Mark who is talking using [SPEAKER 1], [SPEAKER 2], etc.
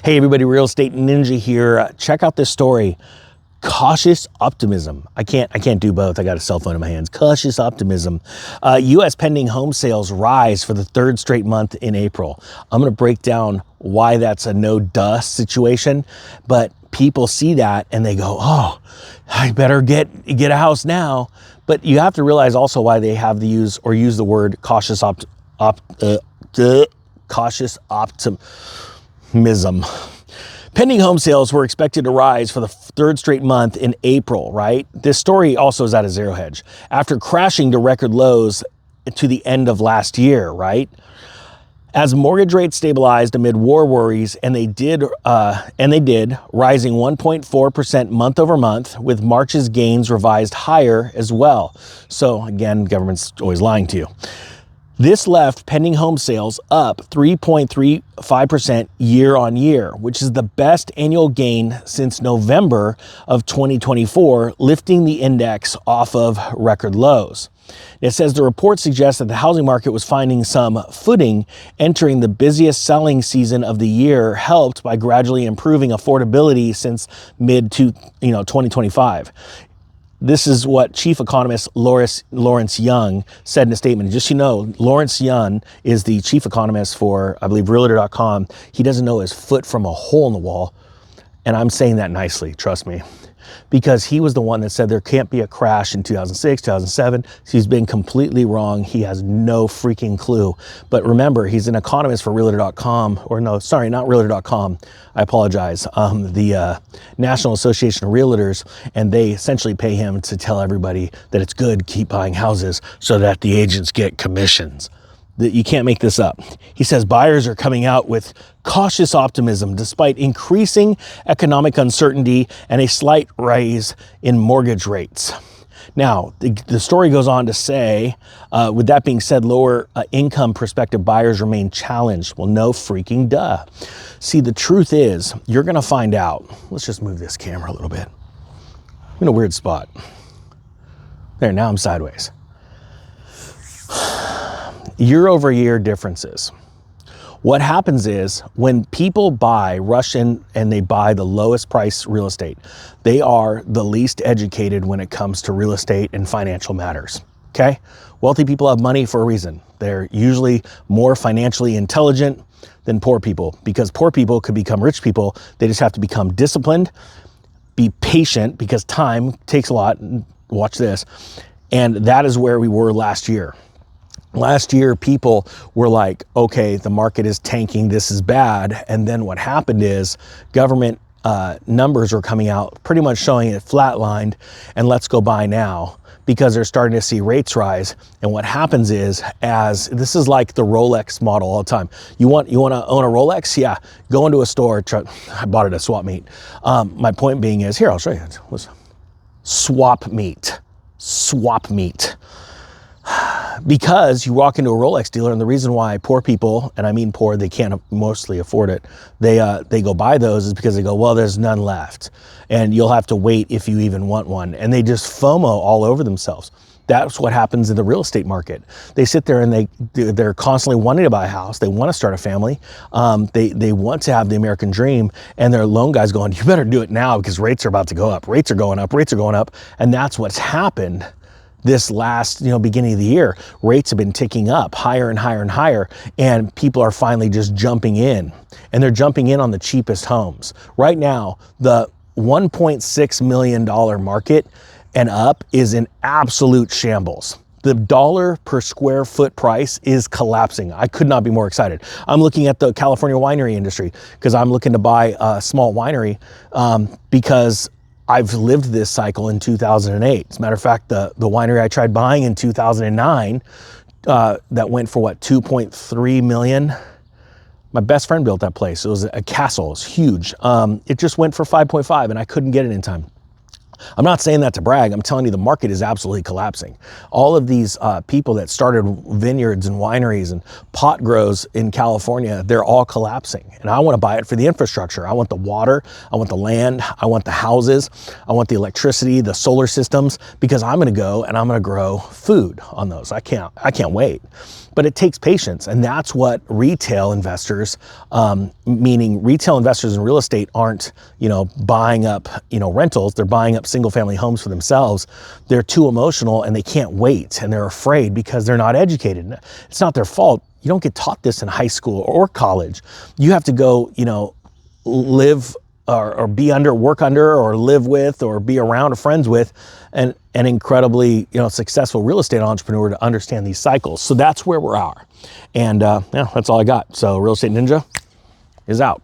[SPEAKER 1] Hey everybody, Real Estate Ninja here. Check out this story. Cautious optimism. I can't do both. I got a cell phone in my hands. Cautious optimism. U.S. pending home sales rise for the third straight month in April. I'm going to break down why that's a no-duh situation, but people see that and they go, "Oh, I better get a house now." But you have to realize also why they have to use the word cautious optimism. Pending home sales were expected to rise for the third straight month in April, right? This story also is out of Zero Hedge. After crashing to record lows to the end of last year, right? As mortgage rates stabilized amid war worries, and they did, rising 1.4% month over month, with March's gains revised higher as well. So again, government's always lying to you. This left pending home sales up 3.35% year on year, which is the best annual gain since November of 2024, lifting the index off of record lows. It says the report suggests that the housing market was finding some footing entering the busiest selling season of the year, helped by gradually improving affordability since mid-2025. This is what Chief Economist Lawrence Young said in a statement. Just so you know, Lawrence Young is the Chief Economist for, I believe, Realtor.com. He doesn't know his foot from a hole in the wall. And I'm saying that nicely, trust me. Because he was the one that said there can't be a crash in 2006, 2007. He's been completely wrong. He has no freaking clue. But remember, he's an economist for Realtor.com, or no, sorry, not Realtor.com. I apologize. The National Association of Realtors, and they essentially pay him to tell everybody that it's good to keep buying houses so that the agents get commissions. That you can't make this up. He says buyers are coming out with cautious optimism despite increasing economic uncertainty and a slight rise in mortgage rates. Now, the story goes on to say, with that being said, lower income prospective buyers remain challenged. Well, no freaking duh. See, the truth is, you're going to find out. Let's just move this camera a little bit. I'm in a weird spot. There, now I'm sideways. Year over year differences. What happens is when people rush in and they buy the lowest price real estate, they are the least educated when it comes to real estate and financial matters. Okay? Wealthy people have money for a reason. They're usually more financially intelligent than poor people, because poor people could become rich people. They just have to become disciplined, be patient, because time takes a lot. Watch this. And that is where we were last year. Last year, people were like, okay, the market is tanking, this is bad. And then what happened is government numbers were coming out pretty much showing it flatlined, and let's go buy now, because they're starting to see rates rise. And what happens is, as this is like the Rolex model all the time. You want to own a Rolex? Yeah, go into a store. I bought it at Swap Meet. My point being is, here, I'll show you. Swap Meet. Because you walk into a Rolex dealer, and the reason why poor people, and I mean poor, they can't mostly afford it, they go buy those is because they go, well, there's none left, and you'll have to wait if you even want one. And they just FOMO all over themselves. That's what happens in the real estate market. They sit there and they're constantly wanting to buy a house. They want to start a family. They want to have the American dream, and their loan guy's going, you better do it now because rates are about to go up. Rates are going up. And that's what's happened. This last, beginning of the year, rates have been ticking up higher and higher and higher, and people are finally just jumping in, and they're jumping in on the cheapest homes. Right now, the $1.6 million market and up is in absolute shambles. The dollar per square foot price is collapsing. I could not be more excited. I'm looking at the California winery industry because I'm looking to buy a small winery because I've lived this cycle in 2008. As a matter of fact, the winery I tried buying in 2009, that went for what, 2.3 million? My best friend built that place. It was a castle, it was huge. It just went for 5.5 and I couldn't get it in time. I'm not saying that to brag. I'm telling you the market is absolutely collapsing. All of these people that started vineyards and wineries and pot grows in California, they're all collapsing. And I want to buy it for the infrastructure. I want the water, I want the land, I want the houses, I want the electricity, the solar systems, because I'm going to go and I'm going to grow food on those. I can't wait. but it takes patience. And that's what retail investors, meaning retail investors in real estate aren't, buying up, rentals. They're buying up single family homes for themselves. They're too emotional and they can't wait, and they're afraid because they're not educated. It's not their fault. You don't get taught this in high school or college. You have to go, live or be under, work under, or live with, or be around or friends with an incredibly, successful real estate entrepreneur to understand these cycles. So that's where we are. And that's all I got. So Real Estate Ninja is out.